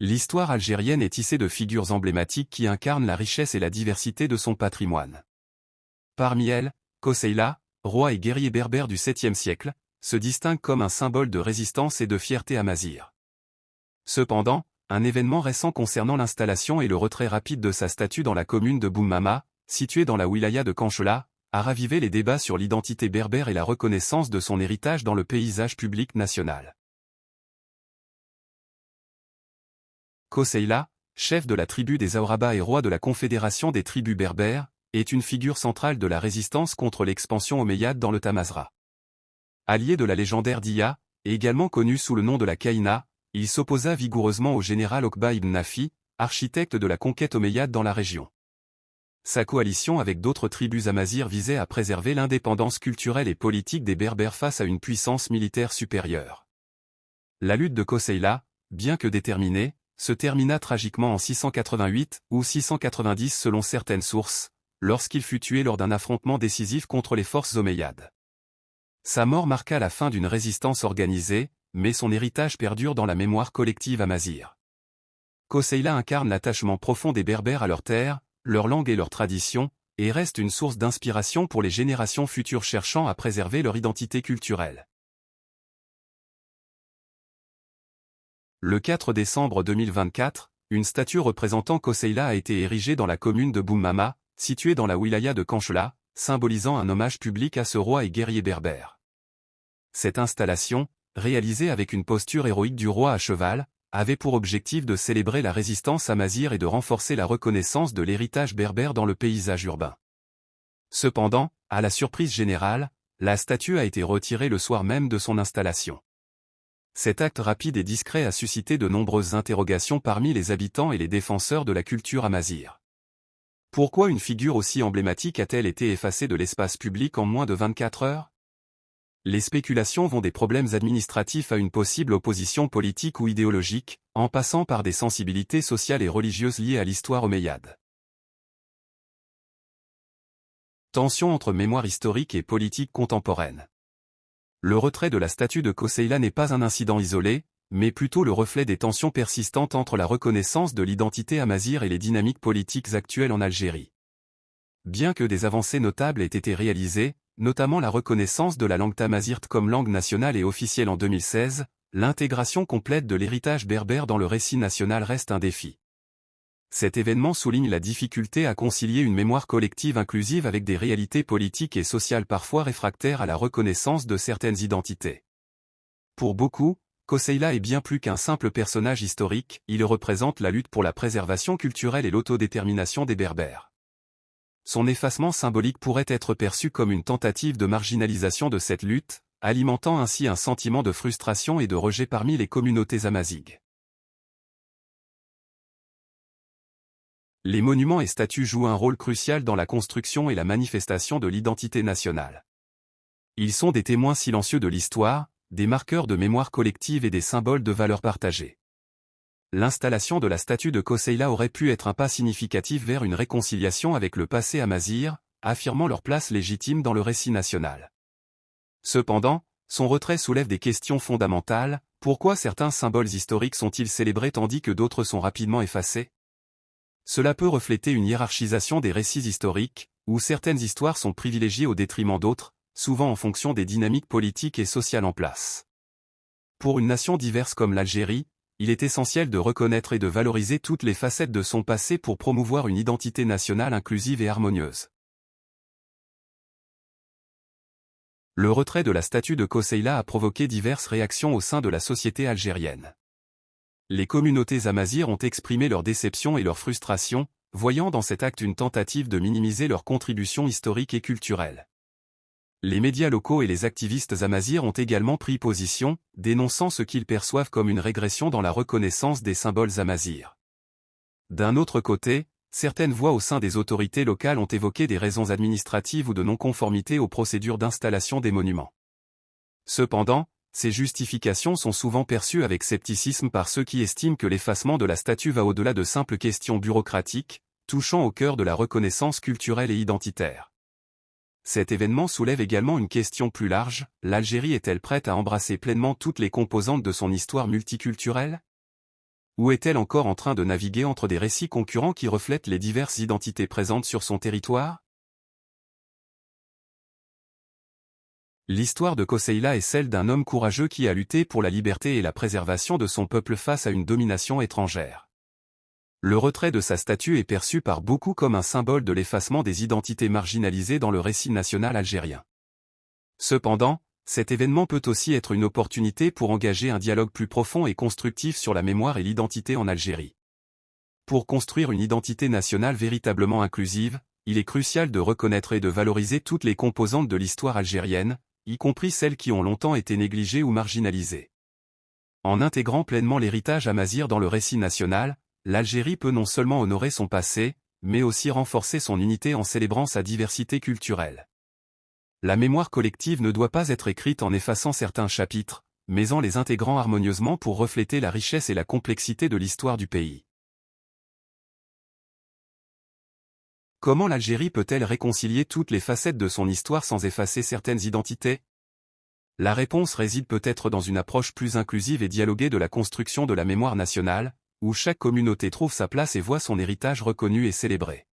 L'histoire algérienne est tissée de figures emblématiques qui incarnent la richesse et la diversité de son patrimoine. Parmi elles, Koseila, roi et guerrier berbère du 7e siècle, se distingue comme un symbole de résistance et de fierté amazigh. Cependant, un événement récent concernant l'installation et le retrait rapide de sa statue dans la commune de Boumama, située dans la wilaya de Kanchala, a ravivé les débats sur l'identité berbère et la reconnaissance de son héritage dans le paysage public national. Koseila, chef de la tribu des Aouraba et roi de la confédération des tribus berbères, est une figure centrale de la résistance contre l'expansion omeyyade dans le Tamazra. Allié de la légendaire Dia, et également connu sous le nom de la Kaïna, il s'opposa vigoureusement au général Okba ibn Nafi, architecte de la conquête omeyyade dans la région. Sa coalition avec d'autres tribus amazighes visait à préserver l'indépendance culturelle et politique des Berbères face à une puissance militaire supérieure. La lutte de Koseila, bien que déterminée, se termina tragiquement en 688 ou 690 selon certaines sources, lorsqu'il fut tué lors d'un affrontement décisif contre les forces omeyyades. Sa mort marqua la fin d'une résistance organisée, mais son héritage perdure dans la mémoire collective amazigh. Koseila incarne l'attachement profond des Berbères à leur terre, leur langue et leurs traditions, et reste une source d'inspiration pour les générations futures cherchant à préserver leur identité culturelle. Le 4 décembre 2024, une statue représentant Koseila a été érigée dans la commune de Boumama, située dans la wilaya de Kanchala, symbolisant un hommage public à ce roi et guerrier berbère. Cette installation, réalisée avec une posture héroïque du roi à cheval, avait pour objectif de célébrer la résistance amazigh et de renforcer la reconnaissance de l'héritage berbère dans le paysage urbain. Cependant, à la surprise générale, la statue a été retirée le soir même de son installation. Cet acte rapide et discret a suscité de nombreuses interrogations parmi les habitants et les défenseurs de la culture amazigh. Pourquoi une figure aussi emblématique a-t-elle été effacée de l'espace public en moins de 24 heures? Les spéculations vont des problèmes administratifs à une possible opposition politique ou idéologique, en passant par des sensibilités sociales et religieuses liées à l'histoire omeyyade. Tension entre mémoire historique et politique contemporaine. Le retrait de la statue de Koseila n'est pas un incident isolé, mais plutôt le reflet des tensions persistantes entre la reconnaissance de l'identité amazigh et les dynamiques politiques actuelles en Algérie. Bien que des avancées notables aient été réalisées, notamment la reconnaissance de la langue tamazight comme langue nationale et officielle en 2016, l'intégration complète de l'héritage berbère dans le récit national reste un défi. Cet événement souligne la difficulté à concilier une mémoire collective inclusive avec des réalités politiques et sociales parfois réfractaires à la reconnaissance de certaines identités. Pour beaucoup, Koseila est bien plus qu'un simple personnage historique, il représente la lutte pour la préservation culturelle et l'autodétermination des Berbères. Son effacement symbolique pourrait être perçu comme une tentative de marginalisation de cette lutte, alimentant ainsi un sentiment de frustration et de rejet parmi les communautés amazighes. Les monuments et statues jouent un rôle crucial dans la construction et la manifestation de l'identité nationale. Ils sont des témoins silencieux de l'histoire, des marqueurs de mémoire collective et des symboles de valeurs partagées. L'installation de la statue de Koseila aurait pu être un pas significatif vers une réconciliation avec le passé amazigh, affirmant leur place légitime dans le récit national. Cependant, son retrait soulève des questions fondamentales. Pourquoi certains symboles historiques sont-ils célébrés tandis que d'autres sont rapidement effacés? Cela peut refléter une hiérarchisation des récits historiques, où certaines histoires sont privilégiées au détriment d'autres, souvent en fonction des dynamiques politiques et sociales en place. Pour une nation diverse comme l'Algérie, il est essentiel de reconnaître et de valoriser toutes les facettes de son passé pour promouvoir une identité nationale inclusive et harmonieuse. Le retrait de la statue de Koseila a provoqué diverses réactions au sein de la société algérienne. Les communautés amazighes ont exprimé leur déception et leur frustration, voyant dans cet acte une tentative de minimiser leur contribution historique et culturelle. Les médias locaux et les activistes amazighes ont également pris position, dénonçant ce qu'ils perçoivent comme une régression dans la reconnaissance des symboles amazighes. D'un autre côté, certaines voix au sein des autorités locales ont évoqué des raisons administratives ou de non-conformité aux procédures d'installation des monuments. Cependant, ces justifications sont souvent perçues avec scepticisme par ceux qui estiment que l'effacement de la statue va au-delà de simples questions bureaucratiques, touchant au cœur de la reconnaissance culturelle et identitaire. Cet événement soulève également une question plus large, l'Algérie est-elle prête à embrasser pleinement toutes les composantes de son histoire multiculturelle? Ou est-elle encore en train de naviguer entre des récits concurrents qui reflètent les diverses identités présentes sur son territoire? L'histoire de Koseila est celle d'un homme courageux qui a lutté pour la liberté et la préservation de son peuple face à une domination étrangère. Le retrait de sa statue est perçu par beaucoup comme un symbole de l'effacement des identités marginalisées dans le récit national algérien. Cependant, cet événement peut aussi être une opportunité pour engager un dialogue plus profond et constructif sur la mémoire et l'identité en Algérie. Pour construire une identité nationale véritablement inclusive, il est crucial de reconnaître et de valoriser toutes les composantes de l'histoire algérienne, y compris celles qui ont longtemps été négligées ou marginalisées. En intégrant pleinement l'héritage amazigh dans le récit national, l'Algérie peut non seulement honorer son passé, mais aussi renforcer son unité en célébrant sa diversité culturelle. La mémoire collective ne doit pas être écrite en effaçant certains chapitres, mais en les intégrant harmonieusement pour refléter la richesse et la complexité de l'histoire du pays. Comment l'Algérie peut-elle réconcilier toutes les facettes de son histoire sans effacer certaines identités? La réponse réside peut-être dans une approche plus inclusive et dialoguée de la construction de la mémoire nationale, où chaque communauté trouve sa place et voit son héritage reconnu et célébré.